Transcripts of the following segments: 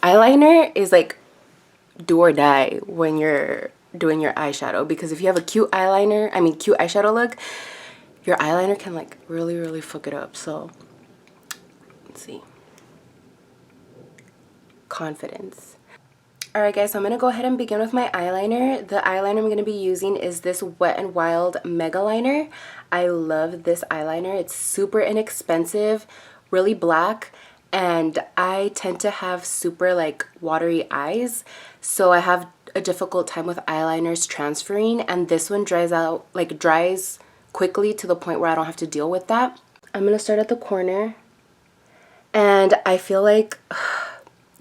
Eyeliner is like do or die when you're doing your eyeshadow, because if you have a cute cute eyeshadow look, your eyeliner can like really fuck it up. So let's see. Confidence. Alright guys, so I'm going to go ahead and begin with my eyeliner. The eyeliner I'm going to be using is this Wet n Wild Mega Liner. I love this eyeliner. It's super inexpensive, really black, and I tend to have super like watery eyes, so I have a difficult time with eyeliners transferring, and this one dries quickly to the point where I don't have to deal with that. I'm going to start at the corner, and I feel like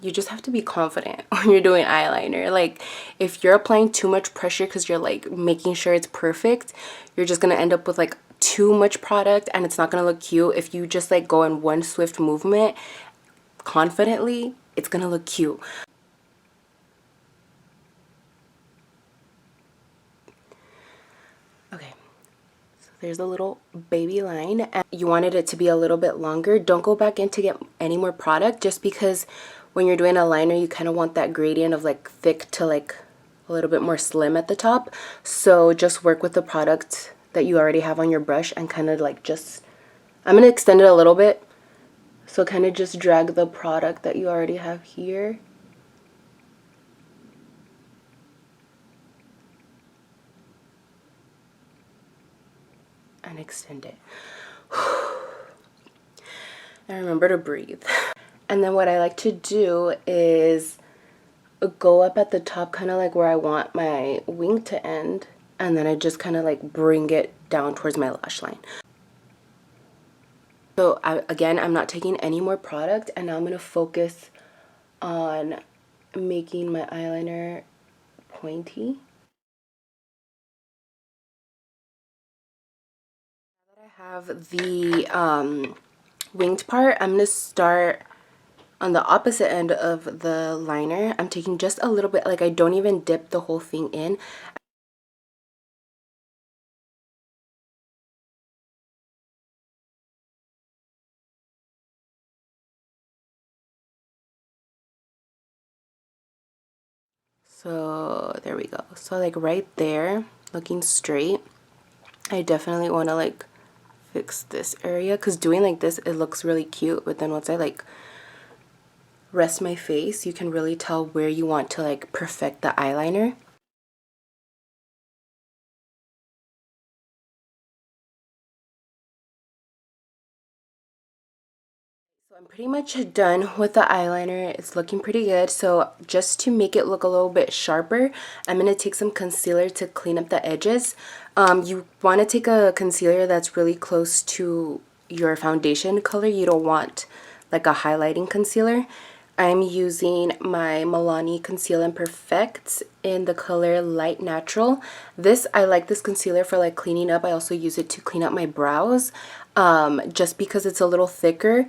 you just have to be confident when you're doing eyeliner. Like, if you're applying too much pressure because you're like making sure it's perfect, you're just gonna end up with like too much product and it's not gonna look cute. If you just like go in one swift movement confidently, it's gonna look cute. Okay, so there's a little baby line, and you wanted it to be a little bit longer. Don't go back in to get any more product, just because when you're doing a liner, you kind of want that gradient of like thick to like a little bit more slim at the top. So just work with the product that you already have on your brush and kind of like I'm going to extend it a little bit. So kind of just drag the product that you already have here. And extend it. And remember to breathe. And then what I like to do is go up at the top, kind of like where I want my wing to end, and then I just kind of like bring it down towards my lash line. So again, I'm not taking any more product, and now I'm going to focus on making my eyeliner pointy. Now that I have the winged part, I'm going to start on the opposite end of the liner. I'm taking just a little bit, like I don't even dip the whole thing in. So there we go. So like right there, looking straight, I definitely want to like fix this area, because doing like this, it looks really cute, but then once I like rest my face, you can really tell where you want to like perfect the eyeliner. So I'm pretty much done with the eyeliner. It's looking pretty good. So just to make it look a little bit sharper, I'm going to take some concealer to clean up the edges. You want to take a concealer that's really close to your foundation color. You don't want like a highlighting concealer. I'm using my Milani Conceal Perfect in the color Light Natural. I like this concealer for like cleaning up. I also use it to clean up my brows, just because it's a little thicker.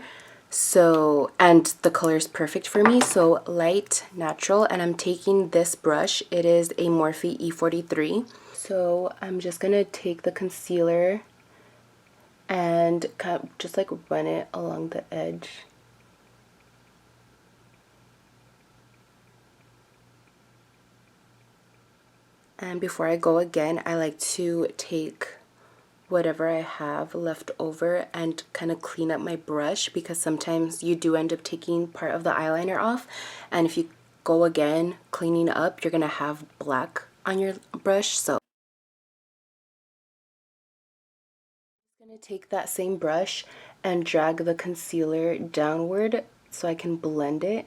So, and the color is perfect for me. So Light Natural, and I'm taking this brush. It is a Morphe E43. So I'm just gonna take the concealer and kind of just like run it along the edge. And before I go again, I like to take whatever I have left over and kind of clean up my brush, because sometimes you do end up taking part of the eyeliner off, and if you go again cleaning up, you're gonna have black on your brush. So I'm gonna take that same brush and drag the concealer downward so I can blend it.